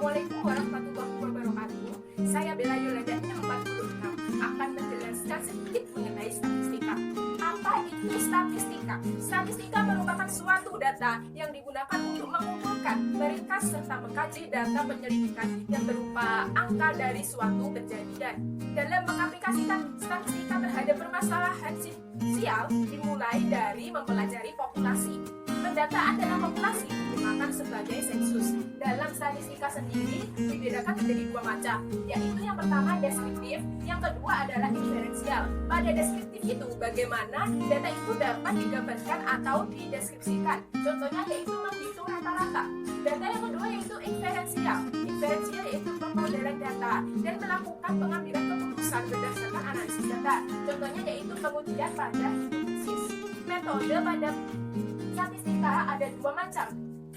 Assalamualaikum warahmatullahi wabarakatuh. Saya Bella Yolanda 46 akan menjelaskan sedikit mengenai statistika. Apa itu statistika? Statistika merupakan suatu data yang digunakan untuk mengumpulkan, meringkas serta mengkaji data penyelidikan yang berupa angka dari suatu kejadian. Dalam mengaplikasikan statistika terhadap permasalahan sosial dimulai dari mempelajari populasi. Pendataan dalam populasi digunakan sebagai sensus. Dalam statistika sendiri dibedakan menjadi dua macam, yaitu yang pertama deskriptif, yang kedua adalah inferensial. Pada deskriptif itu bagaimana data itu dapat digambarkan atau dideskripsikan. Contohnya yaitu menghitung rata-rata. Data yang kedua yaitu inferensial. Inferensial yaitu pemodelan data dan melakukan pengambilan keputusan berdasarkan analisis data. Contohnya yaitu pengujian pada hipotesis. Metode pada statistika ada dua macam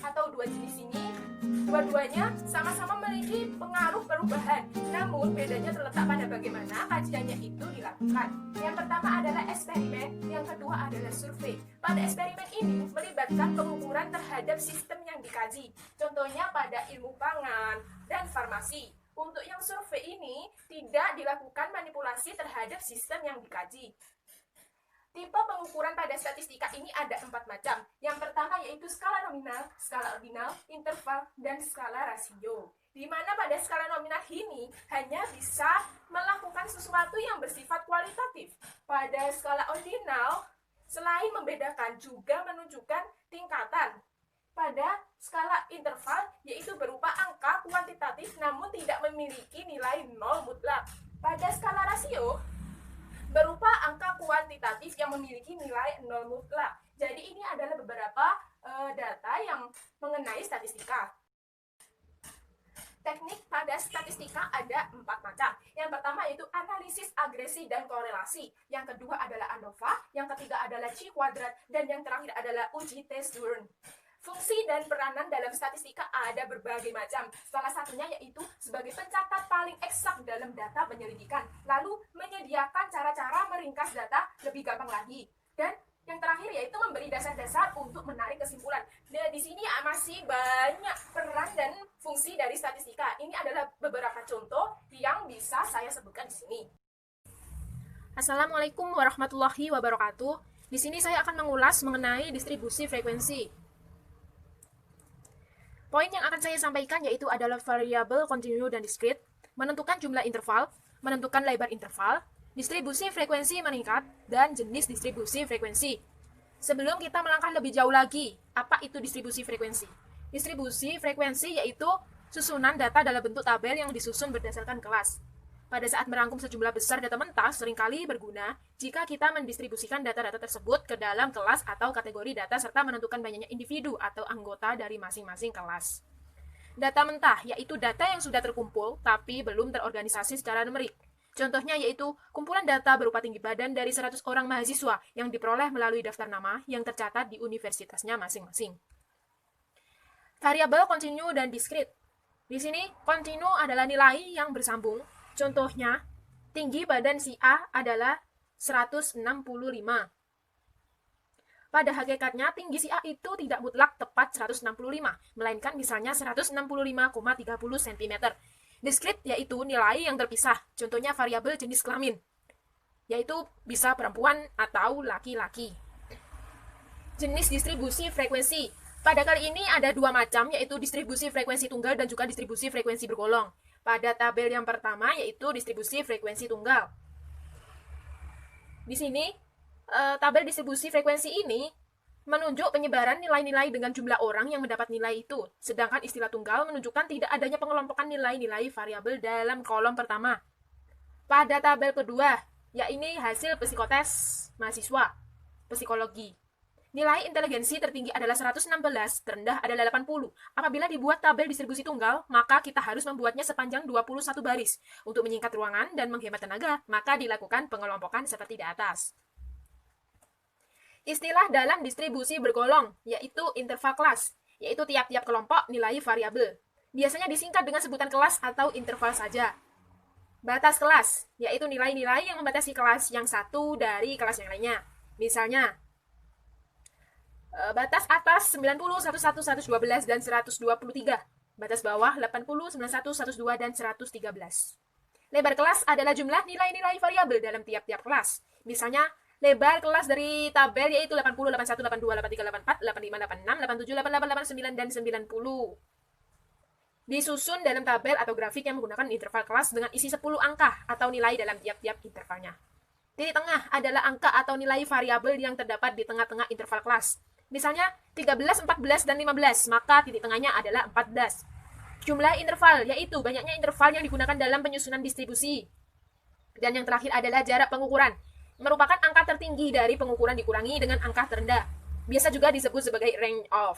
atau dua jenis ini. Dua-duanya sama-sama memiliki pengaruh perubahan, namun bedanya terletak pada bagaimana kajiannya itu dilakukan. Yang pertama adalah eksperimen, yang kedua adalah survei. Pada eksperimen ini melibatkan pengukuran terhadap sistem yang dikaji, contohnya pada ilmu pangan dan farmasi. Untuk yang survei ini tidak dilakukan manipulasi terhadap sistem yang dikaji. Tipe pengukuran pada statistika ini ada 4 macam. Yang pertama yaitu skala nominal, skala ordinal, interval, dan skala rasio. Di mana pada skala nominal ini hanya bisa melakukan sesuatu yang bersifat kualitatif. Pada skala ordinal, selain membedakan juga menunjukkan tingkatan. Pada skala interval, yaitu berupa angka kuantitatif namun tidak memiliki nilai nol mutlak. Pada skala rasio, berupa angka kuantitatif yang memiliki nilai nol mutlak. Jadi ini adalah beberapa data yang mengenai statistika. Teknik pada statistika ada 4 macam. Yang pertama yaitu analisis agresi dan korelasi. Yang kedua adalah ANOVA, yang ketiga adalah chi kuadrat, dan yang terakhir adalah uji Test-Zurn. Fungsi dan peranan dalam statistika ada berbagai macam. Salah satunya yaitu sebagai pencatat paling eksak dalam data penyelidikan. Lalu menyediakan cara-cara meringkas data lebih gampang lagi. Dan yang terakhir yaitu memberi dasar-dasar untuk menarik kesimpulan. Nah, di sini masih banyak peran dan fungsi dari statistika. Ini adalah beberapa contoh yang bisa saya sebutkan di sini. Assalamualaikum warahmatullahi wabarakatuh. Di sini saya akan mengulas mengenai distribusi frekuensi. Poin yang akan saya sampaikan yaitu adalah variabel kontinu dan diskrit, menentukan jumlah interval, menentukan lebar interval, distribusi frekuensi meningkat, dan jenis distribusi frekuensi. Sebelum kita melangkah lebih jauh lagi, apa itu distribusi frekuensi? Distribusi frekuensi yaitu susunan data dalam bentuk tabel yang disusun berdasarkan kelas. Pada saat merangkum sejumlah besar data mentah, seringkali berguna jika kita mendistribusikan data-data tersebut ke dalam kelas atau kategori data serta menentukan banyaknya individu atau anggota dari masing-masing kelas. Data mentah yaitu data yang sudah terkumpul tapi belum terorganisasi secara numerik. Contohnya yaitu kumpulan data berupa tinggi badan dari 100 orang mahasiswa yang diperoleh melalui daftar nama yang tercatat di universitasnya masing-masing. Variabel kontinu dan diskrit. Di sini kontinu adalah nilai yang bersambung. Contohnya, tinggi badan si A adalah 165. Pada hakikatnya, tinggi si A itu tidak mutlak tepat 165, melainkan misalnya 165,30 cm. Diskrit yaitu nilai yang terpisah, contohnya variabel jenis kelamin, yaitu bisa perempuan atau laki-laki. Jenis distribusi frekuensi. Pada kali ini ada 2 macam, yaitu distribusi frekuensi tunggal dan juga distribusi frekuensi bergolong. Pada tabel yang pertama yaitu distribusi frekuensi tunggal. Di sini, tabel distribusi frekuensi ini menunjuk penyebaran nilai-nilai dengan jumlah orang yang mendapat nilai itu. Sedangkan istilah tunggal menunjukkan tidak adanya pengelompokan nilai-nilai variabel dalam kolom pertama. Pada tabel kedua, yaitu hasil psikotes mahasiswa psikologi. Nilai inteligensi tertinggi adalah 116, terendah adalah 80. Apabila dibuat tabel distribusi tunggal, maka kita harus membuatnya sepanjang 21 baris. Untuk menyingkat ruangan dan menghemat tenaga, maka dilakukan pengelompokan seperti di atas. Istilah dalam distribusi bergolong, yaitu interval kelas, yaitu tiap-tiap kelompok nilai variabel. Biasanya disingkat dengan sebutan kelas atau interval saja. Batas kelas, yaitu nilai-nilai yang membatasi kelas yang satu dari kelas yang lainnya. Misalnya, batas atas 90, 101, 112, dan 123. Batas bawah 80, 91, 102, dan 113. Lebar kelas adalah jumlah nilai-nilai variabel dalam tiap-tiap kelas. Misalnya, lebar kelas dari tabel yaitu 80, 81, 82, 83, 84, 85, 86, 87, 88, 89, dan 90. Disusun dalam tabel atau grafik yang menggunakan interval kelas dengan isi 10 angka atau nilai dalam tiap-tiap intervalnya. Titik tengah adalah angka atau nilai variabel yang terdapat di tengah-tengah interval kelas. Misalnya 13, 14, dan 15, maka titik tengahnya adalah 14. Jumlah interval, yaitu banyaknya interval yang digunakan dalam penyusunan distribusi. Dan yang terakhir adalah jarak pengukuran, merupakan angka tertinggi dari pengukuran dikurangi dengan angka terendah. Biasa juga disebut sebagai range of.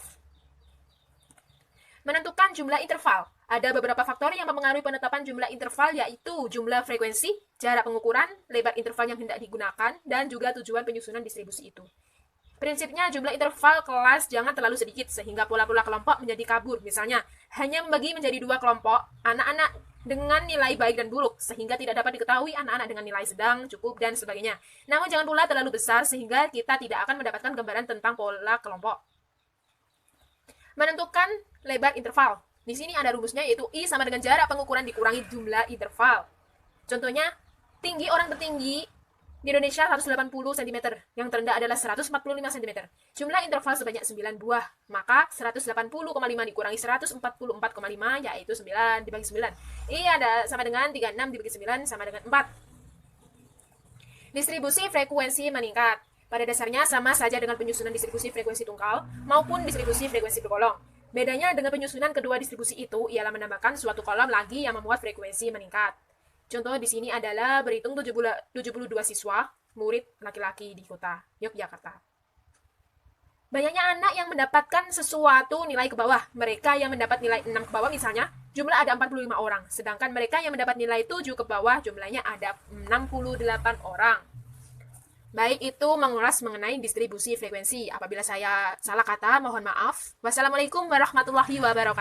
Menentukan jumlah interval. Ada beberapa faktor yang mempengaruhi penetapan jumlah interval, yaitu jumlah frekuensi, jarak pengukuran, lebar interval yang hendak digunakan, dan juga tujuan penyusunan distribusi itu. Prinsipnya jumlah interval kelas jangan terlalu sedikit sehingga pola-pola kelompok menjadi kabur. Misalnya, hanya membagi menjadi 2 kelompok, anak-anak dengan nilai baik dan buruk, sehingga tidak dapat diketahui anak-anak dengan nilai sedang, cukup, dan sebagainya. Namun jangan pula terlalu besar sehingga kita tidak akan mendapatkan gambaran tentang pola kelompok. Menentukan lebar interval. Di sini ada rumusnya, yaitu I sama dengan jarak pengukuran dikurangi jumlah interval. Contohnya, tinggi orang tertinggi di Indonesia 180 cm, yang terendah adalah 145 cm. Jumlah interval sebanyak 9 buah, maka 180,5 dikurangi 144,5, yaitu 9 dibagi 9. Ini ada sama dengan 36 dibagi 9 sama dengan 4. Distribusi frekuensi meningkat. Pada dasarnya sama saja dengan penyusunan distribusi frekuensi tunggal maupun distribusi frekuensi berkolom. Bedanya dengan penyusunan kedua distribusi itu ialah menambahkan suatu kolom lagi yang memuat frekuensi meningkat. Contoh di sini adalah berhitung 72 siswa, murid laki-laki di kota Yogyakarta. Banyaknya anak yang mendapatkan sesuatu nilai ke bawah. Mereka yang mendapat nilai 6 ke bawah misalnya, jumlah ada 45 orang. Sedangkan mereka yang mendapat nilai 7 ke bawah, jumlahnya ada 68 orang. Baik, itu mengulas mengenai distribusi frekuensi. Apabila saya salah kata, mohon maaf. Wassalamualaikum warahmatullahi wabarakatuh.